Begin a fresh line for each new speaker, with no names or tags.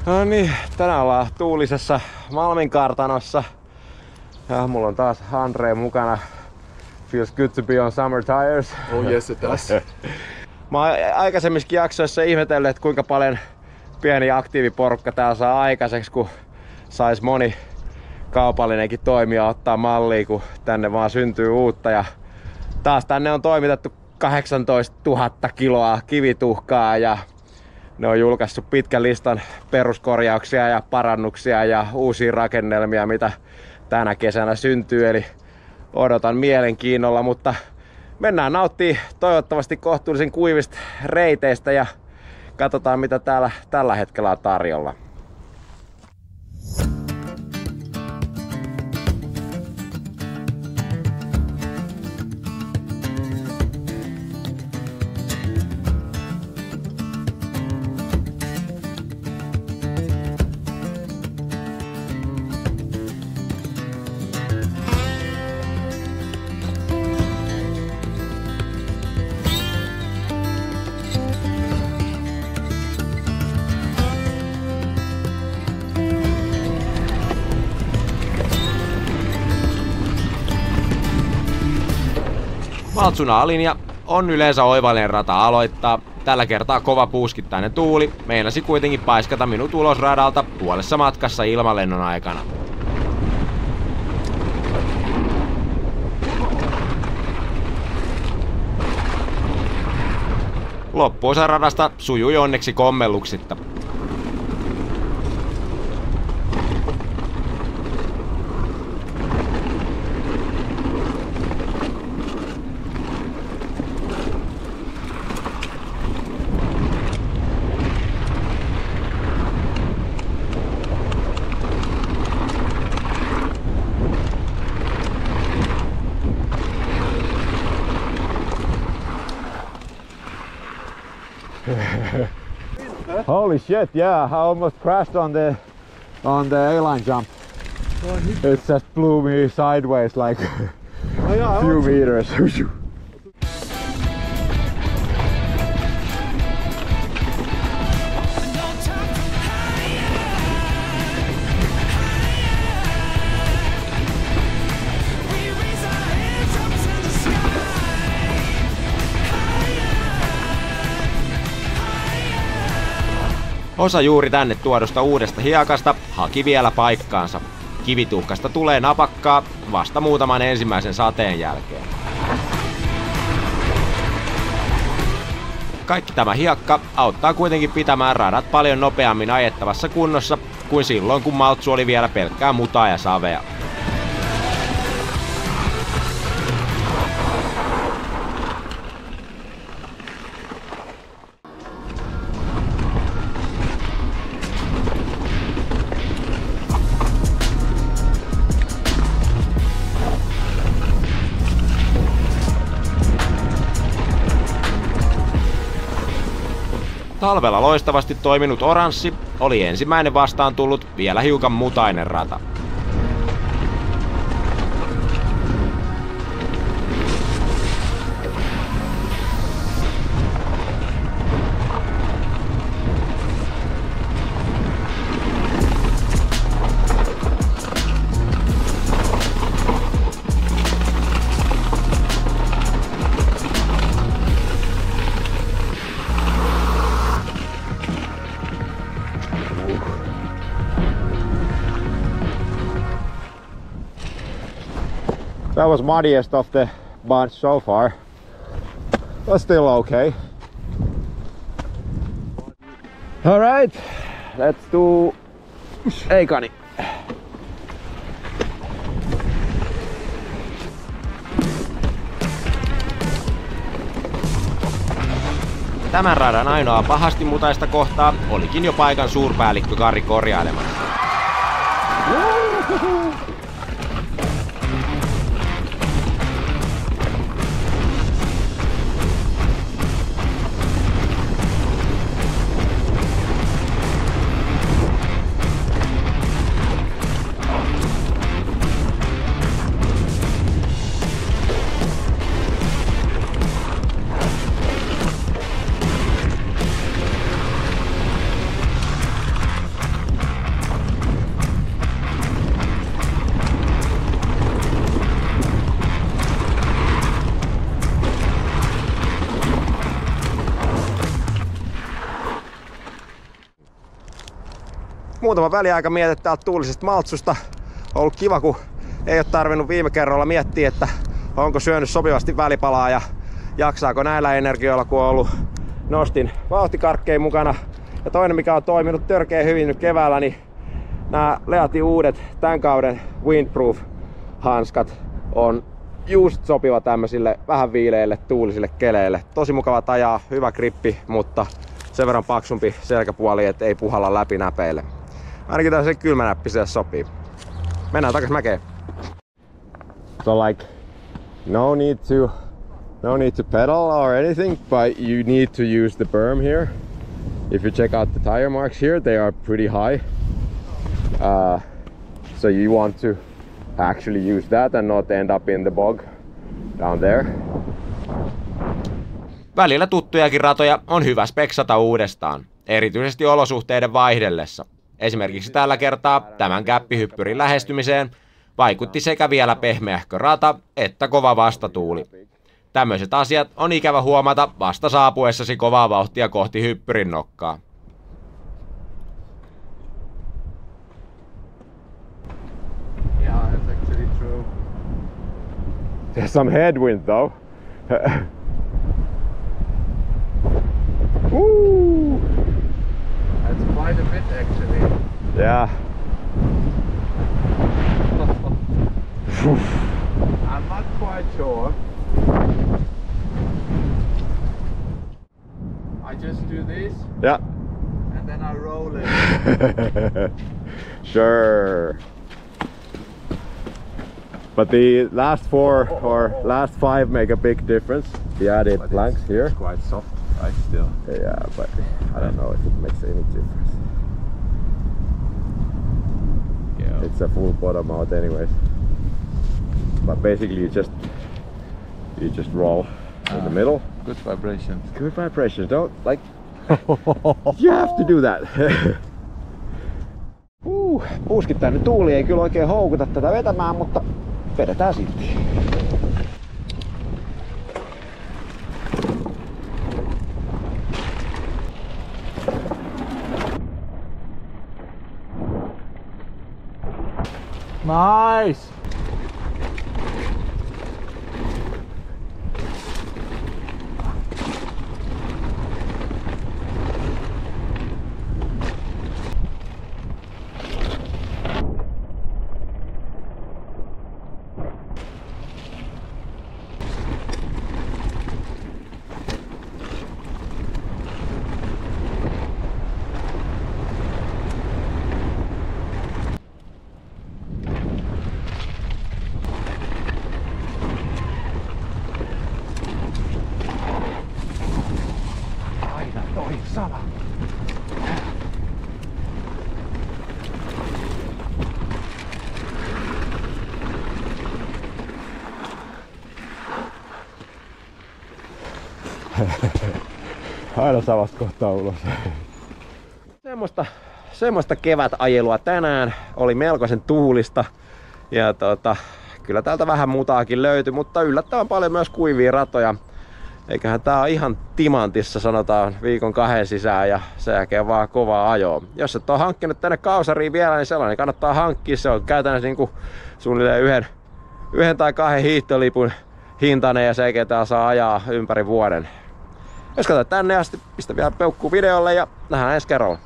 No niin, tänään ollaan tuulisessa Malmin kartanossa. Ja mulla on taas Andre mukana. Feels good to be on summer tires.
Oh yes it does.
Mä oon aikaisemmissakin jaksoissa ihmetellyt, että kuinka paljon pieni aktiiviporukka täällä saa aikaiseksi, kun sais moni kaupallinenkin toimija ottaa mallia, kun tänne vaan syntyy uutta. Ja taas tänne on toimitettu 18 000 kiloa kivituhkaa ja ne on julkaissut pitkän listan peruskorjauksia ja parannuksia ja uusia rakennelmia, mitä tänä kesänä syntyy. Eli odotan mielenkiinnolla, mutta mennään nauttii toivottavasti kohtuullisen kuivista reiteistä ja katsotaan mitä täällä tällä hetkellä on tarjolla. Maltsun-A-linja on yleensä oivallinen rata aloittaa. Tällä kertaa kova puuskittainen tuuli meinasi kuitenkin paiskata minut ulos radalta puolessa matkassa ilmalennon aikana. Loppuosa radasta sujui onneksi kommelluksitta.
Holy shit, yeah, I almost crashed on the A-line jump. It just blew me sideways like a few meters.
Osa juuri tänne tuodusta uudesta hiekasta haki vielä paikkaansa. Kivituhkasta tulee napakkaa vasta muutaman ensimmäisen sateen jälkeen. Kaikki tämä hiekka auttaa kuitenkin pitämään radat paljon nopeammin ajettavassa kunnossa kuin silloin kun Maltsu oli vielä pelkkää mutaa ja savea. Talvella loistavasti toiminut oranssi oli ensimmäinen vastaan tullut vielä hiukan mutainen rata.
That was muddiest of the bunch so far, but still okay.
All right, let's do Eikani. Tämän radan ainoa pahasti mutaista kohtaa olikin jo paikan suurpäällikkö Kari korjailemassa. muutama väliaika mietitty täältä tuulisesta Maltsusta. On ollut kiva, kun ei ole tarvinnut viime kerralla miettiä, että onko syönyt sopivasti välipalaa ja jaksaako näillä energioilla, kun on ollut nostin vauhtikarkkeja mukana. Ja toinen, mikä on toiminut törkeä hyvin nyt keväällä, niin nämä Leatin uudet tämän kauden windproof-hanskat on just sopiva tämmöisille vähän viileille tuulisille keleille. Tosi mukava ajaa, hyvä grippi, mutta sen verran paksumpi selkäpuoli, et ei puhalla läpi näpeille. Ainakin tämmöisen kylmänäppiselle sopii. Mennään takas mäkeen. So like, no need to pedal or anything, but you need to use the berm here. If you check out the tire marks here, they are pretty high. So you want to actually use that and not end up in the bog down there. Välillä tuttujakin ratoja on hyvä speksata uudestaan, erityisesti olosuhteiden vaihdellessa. Esimerkiksi tällä kertaa tämän käppihyppyrin lähestymiseen vaikutti sekä vielä pehmeähkö rata että kova vastatuuli. Tämmöiset asiat on ikävä huomata vasta saapuessasi kovaa vauhtia kohti hyppyrin nokkaa.
Yeah, that's actually true.
There's some headwind though. Woo!
That's quite a bit actually.
Yeah.
I'm not quite sure. I just do this.
Yeah.
And then I roll it.
Sure. But the last 4 or last 5 make a big difference. The added
But
planks here.
It's quite soft, right? Still.
Yeah, but I don't know if it makes any difference.
Yeah.
It's a full bottom out anyways. But basically you just roll in the middle.
Good vibrations.
Good vibrations, don't like you have to do that. Puuskittainen tuuli ei kyllä oikein houkuta tätä vetämään, mutta vedetään silti.
Nice!
Sama. Aina samasta kohtaa ulos. Semmoista kevätajelua tänään. Oli melkoisen tuulista. Ja kyllä täältä vähän muutaakin löytyi, mutta yllättävän paljon myös kuivia ratoja. Eiköhän tää on ihan timantissa, sanotaan 1-2 sisään ja sen jälkeen vaan kovaa ajoa. Jos et ole hankkinut tänne Kausariin vielä, niin sellainen kannattaa hankkia. Se on käytännössä niinku suunnilleen yhden tai 2 hiihtolipun hintainen ja sen jälkeen tää saa ajaa ympäri vuoden. Jos katsot tänne asti, pistä vielä peukkuu videolle ja nähdään ensi kerralla.